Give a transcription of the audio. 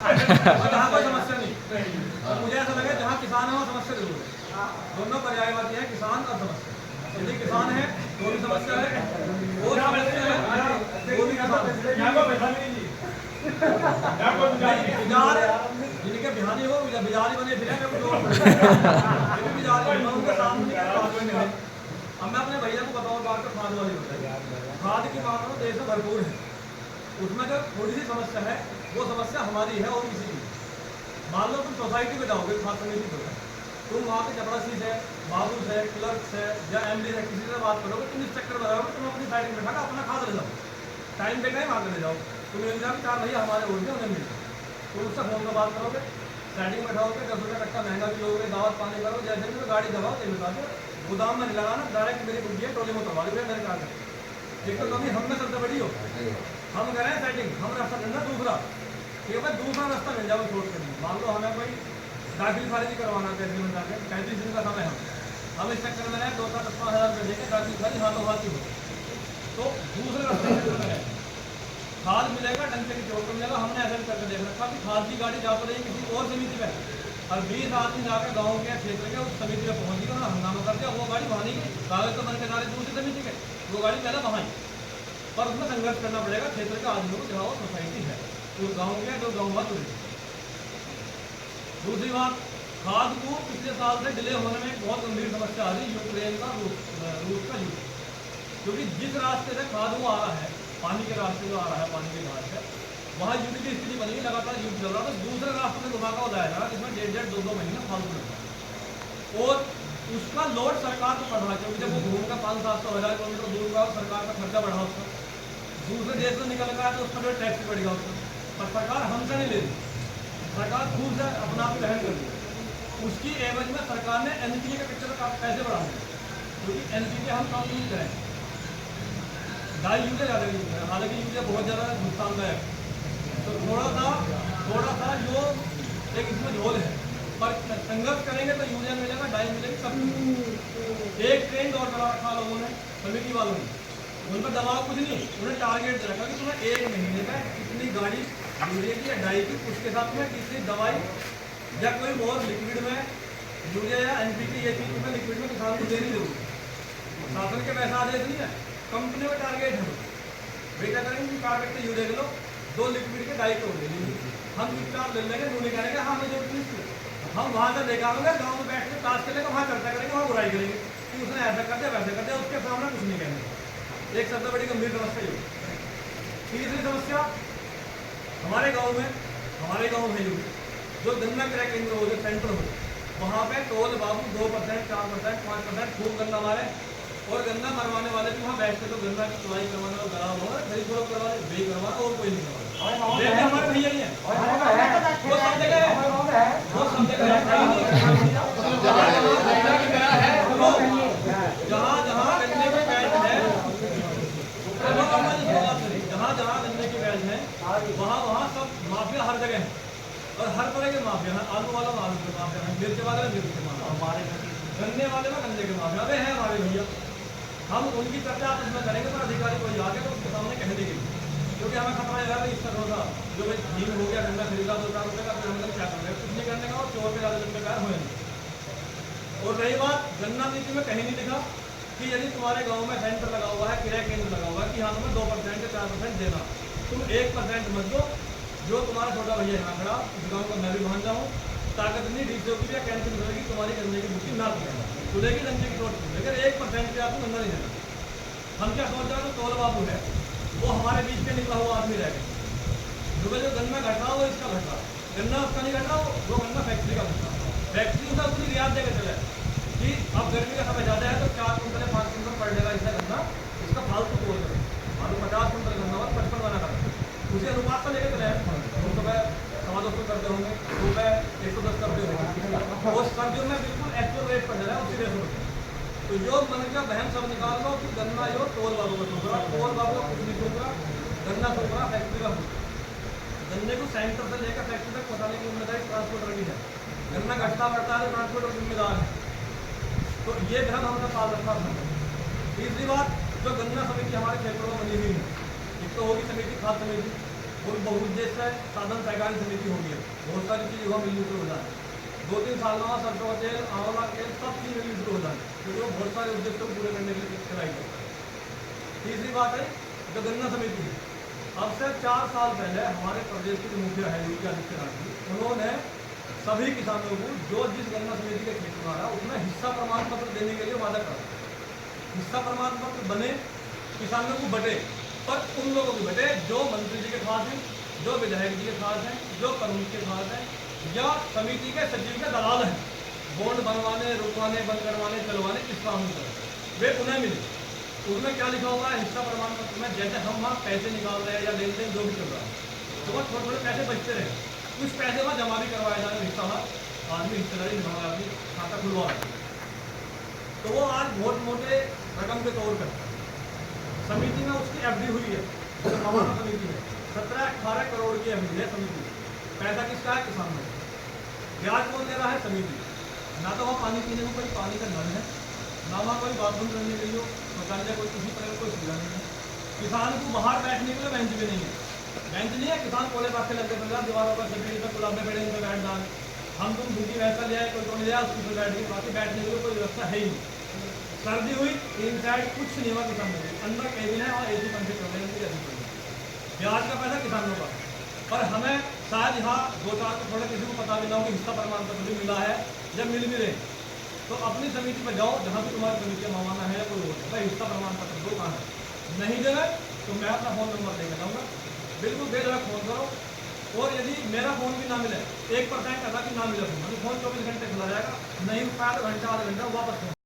जहाँ कोई समस्या नहीं, तो मुझे ऐसा लगे जहाँ किसान है वहाँ समस्या जरूर है। दोनों पर्यायवाची है, किसान और समस्या। यदि किसान है तो भी समस्या है, वो समस्या है वो भी किसान है। जिनके बिहानी हो बिजारी बने फिर बिजारी उनके सामने। अब मैं अपने भैया को बताऊँ बात तो खाद वाली होता है, खाद की मात्रा देश में भरपूर है, उसमें जो थोड़ी सी समस्या है वो समस्या हमारी है और किसी की। मान लो तुम सोसाइटी में जाओगे, खाद समिति को है, तुम वहाँ के चपरासी से, बाबू से, क्लर्क से या एमडी से किसी से बात करोगे, तुम इस चक्कर में रहोगे, तुम अपनी साइड में बैठा अपना खाद ले जाओ, टाइम पे टाइम आगे ले जाओ, तुम मिल जाओगे 4 भैया हमारे उड़ गए उन्हें मिल जाओ, तुम उससे फोन पर बात करोगे, सेटिंग बैठाओगे, 10 रुपये कट्टा महंगा भी लोगे, दावत पानी करो, जैसे भी गाड़ी दबाओ ये बता दो, गोदाम में नहीं लगाना, डायरेक्ट मेरी बुढ़ी है टोले में उतरवा दो मेरे कार में। एक तो कमी हम में सबसे बड़ी हो, हम करें सेटिंग, हम रास्ता ढूंढना दूसरा, ठीक है, दूसरा रास्ता मिल जाओ छोड़ कर। मान लो हमें कोई दाखिल खारिज करवाना तहसील में जाकर 35 दिन का समय हम इस चक्कर में रहे 2-5 हज़ार रुपये देंगे दाखिल खारिज हाथों हाथी हो, तो दूसरे रास्ते में खाद मिलेगा, डंके की चोट मिलेगा। हमने ऐसा करके देख रखा कि खाद की गाड़ी जा पड़ी किसी और समिति में, और 20 आदमी जाकर गाँव के क्षेत्र के उस समिति में पहुँच गया, उन्होंने हंगामा कर दिया, वो गाड़ी वहाँ नहीं गई, कागज तो बन के नारे दूसरी समिति के, वो गाड़ी पहले वहाँ ही, पर उसमें संघर्ष करना पड़ेगा क्षेत्र के आदमियों को जहाँ वो सोसाइटी है, उस गाँव के जो गाँव वहाँ जुड़े। दूसरी बात, खाद को पिछले साल से डिले होने में एक बहुत गंभीर समस्या आ रही है, यूक्रेन का रूस का युद्ध, क्योंकि जिस रास्ते से खाद वो आ रहा है, पानी के रास्ते जो आ रहा है, पानी के घाट है, वहाँ युद्ध की स्थिति बनी, लगातार युद्ध चल रहा था, दूसरे रास्ते में धमाका हो जाएगा जिसमें 1.5-2 महीने फालतू लगता, और उसका लोड सरकार को बढ़ा, क्योंकि जब वो घूमकर 500-700 हज़ार किलोमीटर दूर का सरकार का खर्चा बढ़ा उसका, दूसरे देश में निकल गया तो उसका जो टैक्स बढ़ गया उसका, पर सरकार हमसे नहीं ले रही, सरकार खुद से अपना आप ग्रहण कर दी, उसकी एवज में सरकार ने एनपीए के पिक्चर का पैसे बढ़ा दिए, क्योंकि एनपीए हम कम यूज करें, डाई यूरिया ज़्यादा यूज करें, हालांकि यूरिया बहुत ज़्यादा नुकसानदायक, तो थोड़ा सा जो एक इसमें झोल है, पर संघर्ष करेंगे तो यूरिया मिलेगा, डाई मिलेगी, सब। एक ट्रेन दौड़ करा रखा लोगों ने, समिति वालों ने, उन पर दबाव कुछ नहीं, उन्हें टारगेट दे रखा कि तुम्हें 1 महीने में कितनी गाड़ी यूरिया की या डाई की, उसके साथ में कितनी दवाई या कोई और लिक्विड में यूरिया या एनपीके ये चीज़ तुम्हें लिक्विड में किसान को देनी जरूरी, शासन के पैसा आदेश नहीं है, कंपनी में टारगेट है, वे क्या करेंगे टारगेट से यूरिया किलो 2 लिक्विड के डाई को ले लेंगे, हम चुपचाप ले लेंगे, नूने करेंगे हाँ मुझे हम वहाँ से लेकर आएंगे, गाँव में बैठ के ताश खेलेंगे, वहाँ चर्चा करेंगे, वहाँ बुराई करेंगे कि उसने ऐसा कर दिया वैसे कर दिया, उसके सामने कुछ नहीं कहेंगे। एक सबसे बड़ी गंभीर समस्या ये। तीसरी समस्या, हमारे गाँव में है जो गन्ना क्रय केंद्र हो, जो सेंटर हो, वहाँ पे टोल बाबू 2%, 4%, 5% खूब गन्ना मारे, और गन्ना मरवाने वाले भी वहाँ बैठते तो गन्ना की चुनाई करवाने और गला हो खरीद फरोख्त करवाने, वे करवाना और कोई नहीं करवाना, हमारे भैया ही है, वो सब जगह है, वो सब जगह है, जहाँ जहाँ गन्ने की बैच है, जहाँ गन्ने की बैच है, वहाँ सब माफिया हर जगह है, और हर तरह के माफिया हैं, आलू वाला आलू के माफिया हैं, मिर्च वाले मिर्च के माफिया, हमारे गन्ने वाले में गन्ने के माफिया वे हैं हमारे भैया। हम उनकी चर्चा आप इसमें करेंगे तो अधिकारी कोई आगे तो उसके सामने कह देंगे, क्योंकि हमें खतरा है इस तरह का जो भाई भीम हो गया, गन्ना खरीदा 2-4 रुपये का, फिर हम क्या कर रहे हैं, कुछ नहीं करने का, और चोर के ज़्यादा जिम्मेदार हुए नहीं। और रही बात, गन्ना नीति में कहीं नहीं लिखा कि यदि तुम्हारे गाँव में सेंटर लगा हुआ है, क्रय केंद्र लगा हुआ है कि हाँ तुम्हें 2% या 4% देना, तुम 1% मत दो, जो तुम्हारा छोटा भैया यहाँ खड़ा, उस गाँव का मैं भी मान जाऊँ, ताकत नहीं डीसी की या कैंसिल करेगी, तुम्हारी गन्ने की बुकिंग ना खुलेगी, गन्ने की चोट, लेकिन 1% पे आपको गन्ना नहीं देना। हम क्या सोच रहे हैं, तो टोल बाबू है वो हमारे बीच में निकला हुआ आदमी रह गया, क्योंकि जो गन्ना घट रहा वो इसका घट रहा, गन्ना उसका नहीं घट रहा, वो गन्ना फैक्ट्री का घट रहा, फैक्ट्री उसका पूरी रियायत देकर चले कि अब गर्मी का समय ज़्यादा है तो 4 कुंटल 5 कुंटल पड़ जाएगा इसका गन्ना, इसका फालतू तोड़ करें, मानो 50 कुंटल गन्ना और 55 बना कर उसी अनुपात से लेकर चले, 2 रुपये 250 करते होंगे, 2 रुपये 110 करते होंगे, वो सर्दियों में बिल्कुल एक्चुअल रेट पर चला है उसी रेट में। तो जो मन का बहन सब निकाल लो कि गन्ना जो टोल बाबू का सूख रहा, टोल बाबू का कुछ नहीं सूख रहा, गन्ना सूख रहा फैक्ट्री का सूख रहा। गन्ने को सेंटर से लेकर फैक्ट्री तक पहुँचाने की जिम्मेदारी ट्रांसपोर्टर की है, गन्ना घटता बढ़ता है तो ट्रांसपोर्टर जिम्मेदार है, तो ये भ्रम हमने पाल रखा था। तीसरी बात, जो गन्ना समिति हमारे क्षेत्रों में बनी हुई है, एक तो होगी समिति खाद समिति, और बहुउद्देश्य साधन सहकारी समिति होगी। बहुत सारी चीज़ें वहाँ मिलजुल कर हो जाए। 2-3 साल में सरसों का तेल, आंवला तेल सब चीज़ मिलजुल हो जाए, क्योंकि वो बहुत सारे उद्देश्यों को पूरे करने के लिए चलाई गई। तीसरी बात है जो गन्ना समिति है। अब से 4 साल पहले हमारे प्रदेश के जो मुखिया है योगी आदित्यनाथ जी, उन्होंने सभी किसानों को जो जिस गन्ना समिति के खेत में आ रहा है उसमें हिस्सा प्रमाण पत्र देने के लिए वादा करा। हिस्सा प्रमाण पत्र बने, किसानों को बटे, पर उन लोगों को बटे जो मंत्री जी के खास हैं, जो विधायक जी के खास हैं, जो प्रमुख के खास हैं, या समिति के सचिव के दलाल हैं, बॉन्ड बनवाने, रुकवाने, बंद करवाने, चलवाने, इस काम में वे उन्हें मिले। उसमें क्या लिखा हुआ है हिस्सा प्रमाण पत्र में, जैसे हम वहाँ पैसे निकाल रहे हैं या लेन देन जो भी चल रहा है, तो वह थोड़े थोड़े पैसे बचते रहे, कुछ पैसे वहाँ जमा भी करवाए जाए, हिस्सा वहाँ आदमी हिस्सेदारी निभाए, आदमी खाता खुलवा रहे, तो वो आज बहुत मोटे रकम के तौर पर समिति में उसकी एफडी हुई है। जो मवाना समिति है 17-18 करोड़ की एफडी है समिति। पैसा किसका है? किसानों का। ब्याज कौन दे रहा है? समिति। ना तो वहाँ पानी पीने को कोई पानी का नल है, ना वहाँ कोई बाथरूम करने के लिए शौचालय, कोई किसी तरह कोई सुविधा नहीं है। किसान को बाहर बैठने के लिए बेंच भी नहीं है। बेंच नहीं है, किसान कोले पाखे लगते पंजाब दीवारों पर सभी पर गुलाब में बैठे बैठ डाल, हम तुम भूखी वैसा ले आए, कोई तो ले आए, उसकी पर बैठ गई, बाकी बैठने के लिए कोई व्यवस्था है ही नहीं। सर्दी हुई 3 साइड कुछ नहीं हुआ किसान में, अंदर केबिन है और एसी पंखे चल रहे हैं। ब्याज का पैसा किसानों का, पर हमें शायद यहाँ 2-4 को थोड़ा किसी को पता भी ना हो कि हिस्सा प्रमाण पत्र भी मिला है। जब मिल भी रहे तो अपनी समिति पर जाओ, जहाँ भी तुम्हारी समिति मांगना है या कोई और भाई हिस्सा प्रमाण पत्र दो, कहाँ है, नहीं देना तो मैं अपना फ़ोन नंबर देकर जाऊँगा, बिल्कुल बेझिझक फ़ोन करो। और यदि मेरा फ़ोन भी ना मिले, 1% ऐसा कि ना मिले फ़ोन, फ़ोन 24 घंटे खुला जाएगा, नहीं पाया तो घंटा आधा घंटा वापस